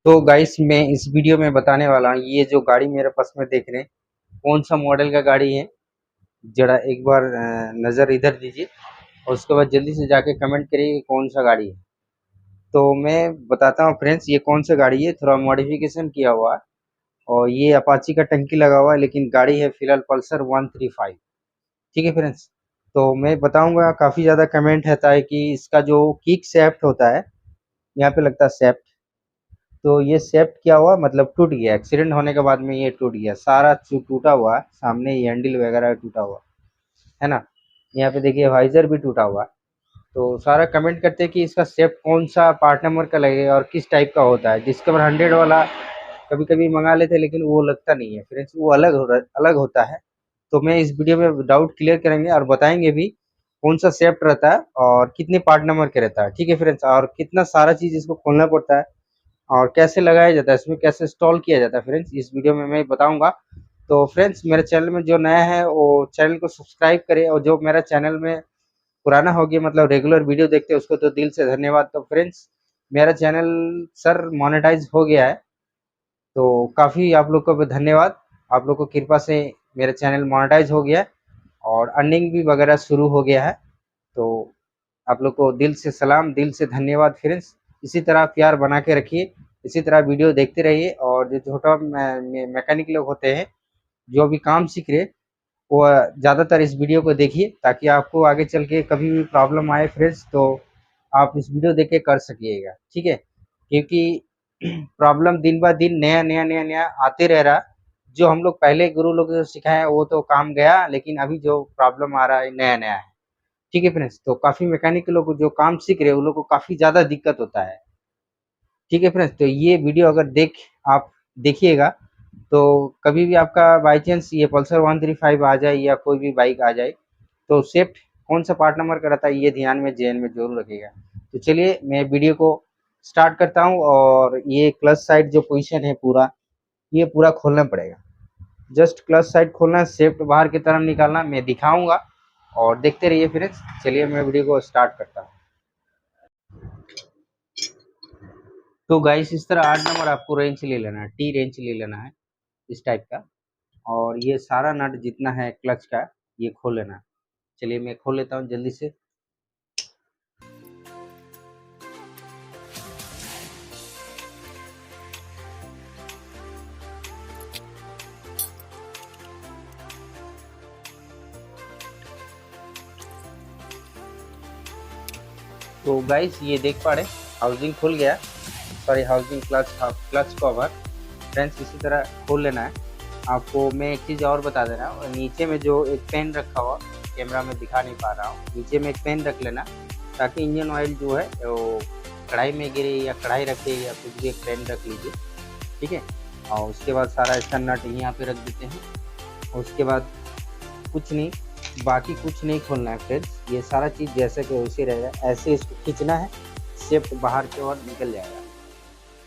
तो गाइस मैं इस वीडियो में बताने वाला हूँ ये जो गाड़ी मेरे पास में देख रहे हैं कौन सा मॉडल का गाड़ी है। जरा एक बार नज़र इधर दीजिए और उसके बाद जल्दी से जाके कमेंट करिए कौन सा गाड़ी है। तो मैं बताता हूँ फ्रेंड्स ये कौन सा गाड़ी है। थोड़ा मॉडिफिकेशन किया हुआ है और ये अपाची का टंकी लगा हुआ है, लेकिन गाड़ी है फिलहाल पल्सर 135। ठीक है फ्रेंड्स। तो मैं बताऊंगा, काफ़ी ज़्यादा कमेंट रहता है कि इसका जो किक सैफ्ट होता है, यहाँ पे लगता है सैफ्ट, तो ये शेफ्ट क्या हुआ मतलब टूट गया। एक्सीडेंट होने के बाद में ये टूट गया, सारा टूटा हुआ है। सामने ये हैंडल वगैरह टूटा हुआ है ना। यहाँ पे देखिए वाइजर भी टूटा हुआ है। तो सारा कमेंट करते हैं कि इसका शेफ्ट कौन सा पार्ट नंबर का लगेगा और किस टाइप का होता है। डिस्कवर 100 वाला कभी कभी मंगा लेते हैं, लेकिन वो लगता नहीं है फ्रेंड्स, वो अलग होता है। तो मैं इस वीडियो में डाउट क्लियर करेंगे और बताएंगे भी कौन सा शेफ्ट रहता है और कितने पार्ट नंबर के रहता है। ठीक है फ्रेंड्स, और कितना सारा चीज़ इसको खोलना पड़ता है और कैसे लगाया जाता है, इसमें कैसे इंस्टॉल किया जाता है फ्रेंड्स, इस वीडियो में मैं बताऊंगा। तो फ्रेंड्स मेरे चैनल में जो नया है वो चैनल को सब्सक्राइब करें, और जो मेरा चैनल में पुराना हो गया मतलब रेगुलर वीडियो देखते हैं उसको तो दिल से धन्यवाद। तो फ्रेंड्स मेरा चैनल सर मोनेटाइज हो गया है, तो काफ़ी आप लोग को भी धन्यवाद। आप लोग को कृपा से मेरा चैनल मोनेटाइज हो गया है और अर्निंग भी वगैरह शुरू हो गया है। तो आप लोग को दिल से सलाम, दिल से धन्यवाद फ्रेंड्स। इसी तरह प्यार बना के रखिए, इसी तरह वीडियो देखते रहिए। और जो छोटा मैकेनिक लोग होते हैं जो भी काम सीख रहे, वो ज़्यादातर इस वीडियो को देखिए ताकि आपको आगे चल के कभी भी प्रॉब्लम आए फ्रेंड्स तो आप इस वीडियो देख के कर सकिएगा। ठीक है, क्योंकि प्रॉब्लम दिन ब दिन नया आते रह रहा। जो हम लोग पहले गुरु लोग जो सिखाए वो तो काम गया, लेकिन अभी जो प्रॉब्लम आ रहा है नया नया है। ठीक है फ्रेंड्स, तो काफ़ी मैकेनिक लोग जो काम सीख रहे हैं उन लोग को काफ़ी ज़्यादा दिक्कत होता है। ठीक है फ्रेंड्स, तो ये वीडियो अगर आप देखिएगा तो कभी भी आपका बाई चांस ये पल्सर 135 आ जाए या कोई भी बाइक आ जाए तो सेफ्ट कौन सा पार्ट नंबर का रहता है ये ध्यान में जेन में जरूर रखिएगा। तो चलिए मैं वीडियो को स्टार्ट करता हूँ। और ये क्लच साइड जो पोजीशन है पूरा, ये पूरा खोलना पड़ेगा। जस्ट क्लच साइड खोलना, सेफ्ट बाहर की तरफ निकालना, मैं दिखाऊंगा और देखते रहिए फ्रेंड्स। चलिए मैं वीडियो को स्टार्ट करता हूँ। तो गाइस इस तरह 8 नंबर आपको रेंच ले लेना है, टी रेंच ले लेना है इस टाइप का। और ये सारा नट जितना है क्लच का ये खोल लेना है। चलिए मैं खोल लेता हूँ जल्दी से। तो गाइस ये देख पा रहे हाउसिंग खुल गया, sorry housing clutch cover friends इसी तरह खोल लेना है। आपको मैं एक चीज़ और बता दे रहा हूँ, नीचे में जो एक पेन रखा हुआ, कैमरा में दिखा नहीं पा रहा हूँ, नीचे में एक पेन रख लेना ताकि इंजन ऑयल जो है वो कढ़ाई में गिरे या कढ़ाई रखे या कुछ भी, एक पेन रख लीजिए। ठीक है, और उसके बाद सारा इसका नट यहाँ पे रख देते हैं। और उसके बाद कुछ नहीं, बाकी कुछ नहीं खोलना है फ्रेंड्स, ये सारा चीज़ जैसे कि वैसे रहेगा, ऐसे इसको खींचना है, शेप बाहर की ओर निकल जाएगा।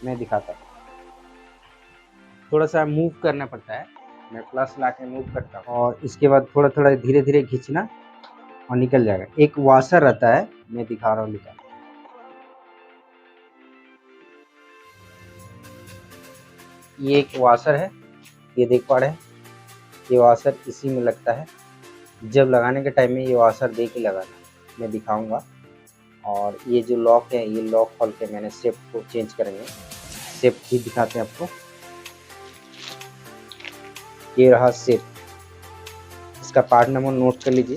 मैं दिखाता हूँ, थोड़ा सा मूव करना पड़ता है, मैं प्लस ला के मूव करता हूँ और इसके बाद थोड़ा थोड़ा धीरे धीरे खींचना और निकल जाएगा। एक वाशर रहता है, मैं दिखा रहा हूँ निकाल। ये एक वाशर है, ये देख पा रहे हैं, ये वाशर इसी में लगता है। जब लगाने के टाइम में ये वाशर दे के लगाना, मैं दिखाऊंगा। और ये जो लॉक है, ये लॉक खोल के मैंने शेप को चेंज करेंगे, शेप भी दिखाते हैं आपको। ये रहा शेप, इसका पार्ट नंबर नोट कर लीजिए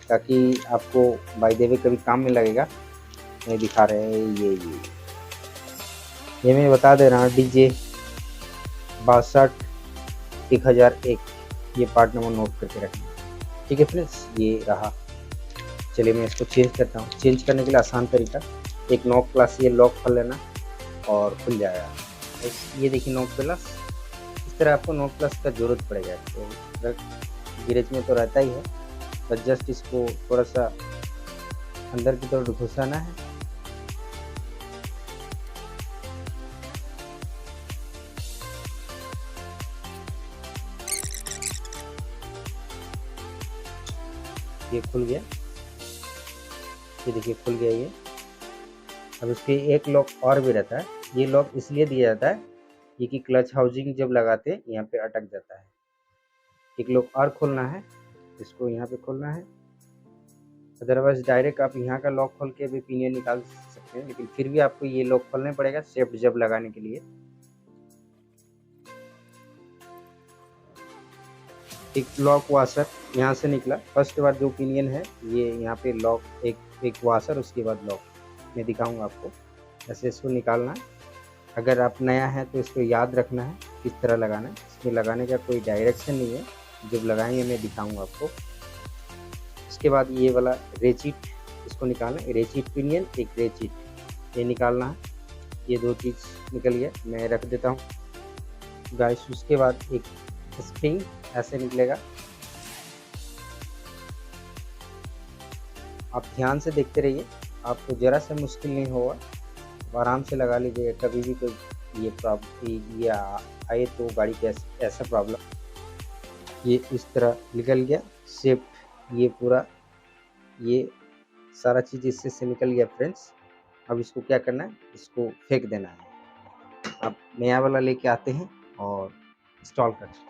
ताकि आपको बाय द वे कभी काम में लगेगा। मैं दिखा रहे हैं ये मैं बता दे रहा हूँ, DJ 62-1001, ये पार्ट नंबर नोट करके रखें। ठीक है फ्रेंड्स, ये रहा। चलिए मैं इसको चेंज करता हूँ। चेंज करने के लिए आसान तरीका, एक नॉक प्लस ये लॉक खोल लेना और खुल जाएगा। ये देखिए नॉक प्लस, इस तरह आपको नॉक प्लस का जरूरत पड़ेगा। तो गैरेज में तो रहता ही है, बस जस्ट इसको थोड़ा सा अंदर की तरफ घुसाना है। ये खुल गया, ये देखिए खुल गया ये। अब इसके एक लॉक और भी रहता है, ये लॉक इसलिए दिया जाता है क्योंकि क्लच हाउसिंग जब लगाते हैं यहाँ पे अटक जाता है। एक लॉक और खोलना है, इसको यहाँ पे खोलना है, अदरवाइज डायरेक्ट आप यहाँ का लॉक खोल के भी पिनियन निकाल सकते हैं, लेकिन फिर भी आपको ये लॉक खोलना पड़ेगा सेफ्ट जब लगाने के लिए। एक लॉक वाशर यहाँ से निकला, फर्स्ट बार जो पिनियन है ये यहाँ पे लॉक, एक वाशर, उसके बाद लॉक मैं दिखाऊंगा आपको। ऐसे इसको निकालना है। अगर आप नया है तो इसको याद रखना है किस तरह लगाना है। इसमें लगाने का कोई डायरेक्शन नहीं है, जब लगाएंगे मैं दिखाऊंगा आपको। इसके बाद ये वाला रेचिट, इसको निकालना है। रेचिट पिनियन, एक रेचिट, ये निकालना है। ये दो चीज़ निकल गया, मैं रख देता हूँ गाइस। उसके बाद एक स्प्रिंग ऐसे निकलेगा, आप ध्यान से देखते रहिए, आपको ज़रा सा मुश्किल नहीं होगा, आराम से लगा लीजिएगा। कभी भी कोई ये आए तो गाड़ी के ऐसा प्रॉब्लम। ये इस तरह निकल गया शेप, ये पूरा ये सारा चीज़ इससे से निकल गया फ्रेंड्स। अब इसको क्या करना है, इसको फेंक देना है। अब नया वाला लेके आते हैं और इंस्टॉल करते हैं।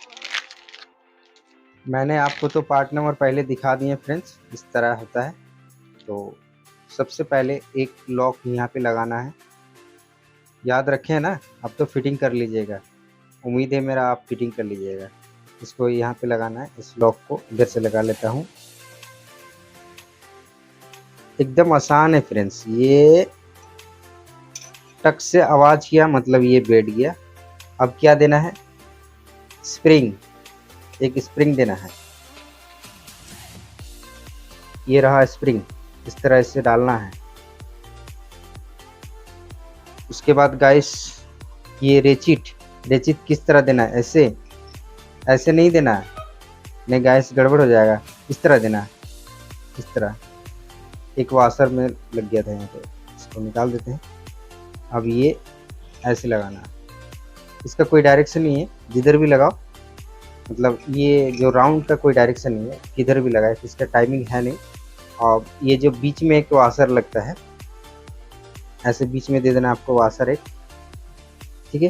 मैंने आपको तो पार्ट नंबर पहले दिखा दिए फ्रेंड्स, इस तरह होता है। तो सबसे पहले एक लॉक यहाँ पे लगाना है, याद रखें ना, अब तो फिटिंग कर लीजिएगा, उम्मीद है मेरा आप फिटिंग कर लीजिएगा। इसको यहाँ पे लगाना है, इस लॉक को इधर से लगा लेता हूँ। एकदम आसान है फ्रेंड्स, ये टक से आवाज़ किया मतलब ये बैठ गया। अब क्या देना है, स्प्रिंग, एक स्प्रिंग देना है। ये रहा स्प्रिंग, इस तरह इसे डालना है। उसके बाद गाइस ये रेचिट किस तरह देना है, ऐसे नहीं देना है, नहीं गाइस गड़बड़ हो जाएगा। इस तरह देना है, इस तरह। एक वाशर में लग गया था यहाँ पे, इसको निकाल देते हैं। अब ये ऐसे लगाना है, इसका कोई डायरेक्शन नहीं है, जिधर भी लगाओ, मतलब ये जो राउंड का कोई डायरेक्शन नहीं है, किधर भी लगाए, इसका टाइमिंग है नहीं। और ये जो बीच में एक वाशर लगता है, ऐसे बीच में दे देना आपको वाशर एक, ठीक है।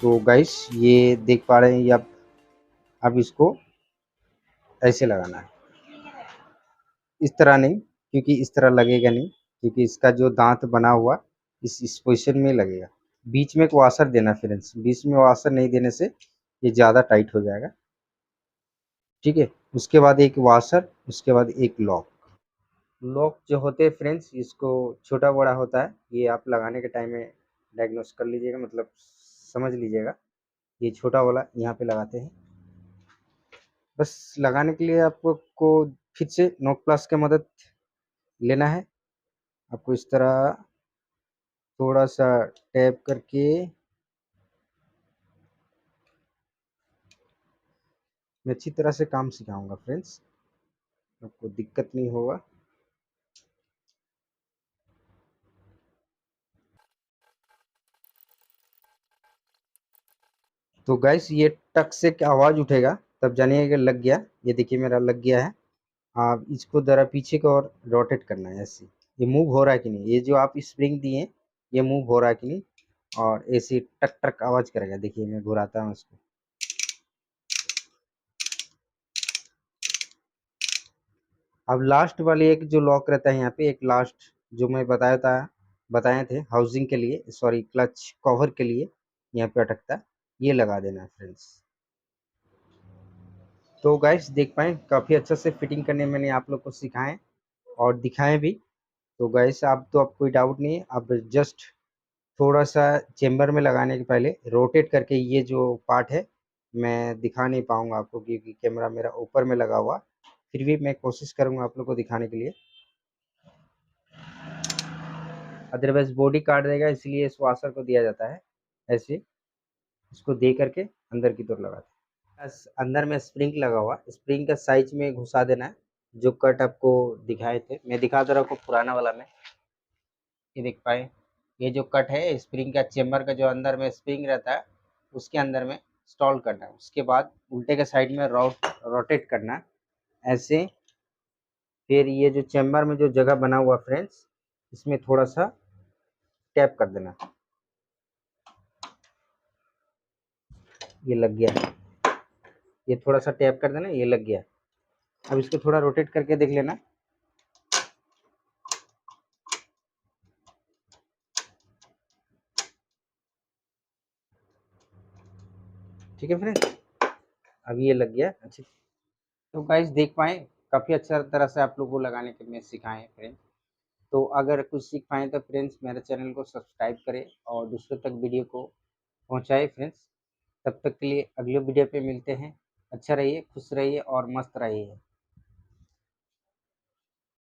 तो गाइस ये देख पा रहे हैं ये, अब इसको ऐसे लगाना है, इस तरह नहीं, क्योंकि इस तरह लगेगा नहीं, क्योंकि इसका जो दांत बना हुआ इस पोजीशन में लगेगा। बीच में एक वाशर देना फ्रेंड्स, बीच में वाशर नहीं देने से ये ज़्यादा टाइट हो जाएगा, ठीक है। उसके बाद एक वाशर, उसके बाद एक लॉक। लॉक जो होते हैं फ्रेंड्स, इसको छोटा बड़ा होता है, ये आप लगाने के टाइम में डायग्नोस कर लीजिएगा, मतलब समझ लीजिएगा। ये छोटा वाला यहाँ पे लगाते हैं। बस लगाने के लिए आपको फिर से नोक प्लस की मदद लेना है। आपको इस तरह थोड़ा सा टैप करके, मैं अच्छी तरह से काम सिखाऊंगा फ्रेंड्स, आपको दिक्कत नहीं होगा। तो गैस ये टक से क्या आवाज़ उठेगा, तब जानिएगा लग गया। ये देखिए मेरा लग गया है। आप इसको ज़रा पीछे की ओर रोटेट करना है, ऐसे ये मूव हो रहा है कि नहीं, ये जो आप स्प्रिंग दिए ये मूव हो रहा है कि नहीं, और ऐसे टक टक आवाज़ करेगा। देखिए मैं घुराता हूँ इसको। अब लास्ट वाली एक जो लॉक रहता है यहाँ पे, एक लास्ट जो मैं बताए थे हाउसिंग के लिए, सॉरी क्लच कवर के लिए यहाँ पे अटकता है, ये लगा देना है फ्रेंड्स। तो गाइस देख पाए काफ़ी अच्छा से फिटिंग करने मैंने आप लोग को सिखाएं और दिखाएं भी। तो गाइस आप तो अब कोई डाउट नहीं है, अब जस्ट थोड़ा सा चेम्बर में लगाने के पहले रोटेट करके ये जो पार्ट है, मैं दिखा नहीं पाऊंगा आपको क्योंकि कैमरा मेरा ऊपर में लगा हुआ, फिर भी मैं कोशिश करूंगा आप लोग को दिखाने के लिए, अदरवाइज बॉडी काट देगा, इसलिए इस वाशर को दिया जाता है ऐसे। इसको दे करके अंदर की तरफ लगाते हैं, बस अंदर में स्प्रिंग लगा हुआ, स्प्रिंग का साइज में घुसा देना है। जो कट आपको दिखाए थे, मैं दिखा दे रहा हूँ आपको पुराना वाला में, ये देख पाए ये जो कट है स्प्रिंग का, चेम्बर का जो अंदर में स्प्रिंग रहता है उसके अंदर में इंस्टॉल करना है। उसके बाद उल्टे के साइड में रोटेट करना है ऐसे। फिर ये जो चेम्बर में जो जगह बना हुआ फ्रेंड्स, इसमें थोड़ा सा टैप कर देना, ये लग गया। ये थोड़ा सा टैप कर देना, ये लग गया। अब इसको थोड़ा रोटेट करके देख लेना। ठीक है फ्रेंड्स, अब ये लग गया अच्छे। तो गाइस देख पाए, काफ़ी अच्छा तरह से आप लोगों को लगाने के मैं सिखाए हैं फ्रेंड्स। तो अगर कुछ सीख पाए तो फ्रेंड्स मेरे चैनल को सब्सक्राइब करें और दूसरों तक वीडियो को पहुंचाए फ्रेंड्स। तब तक के लिए अगले वीडियो पे मिलते हैं। अच्छा रहिए, खुश रहिए और मस्त रहिए।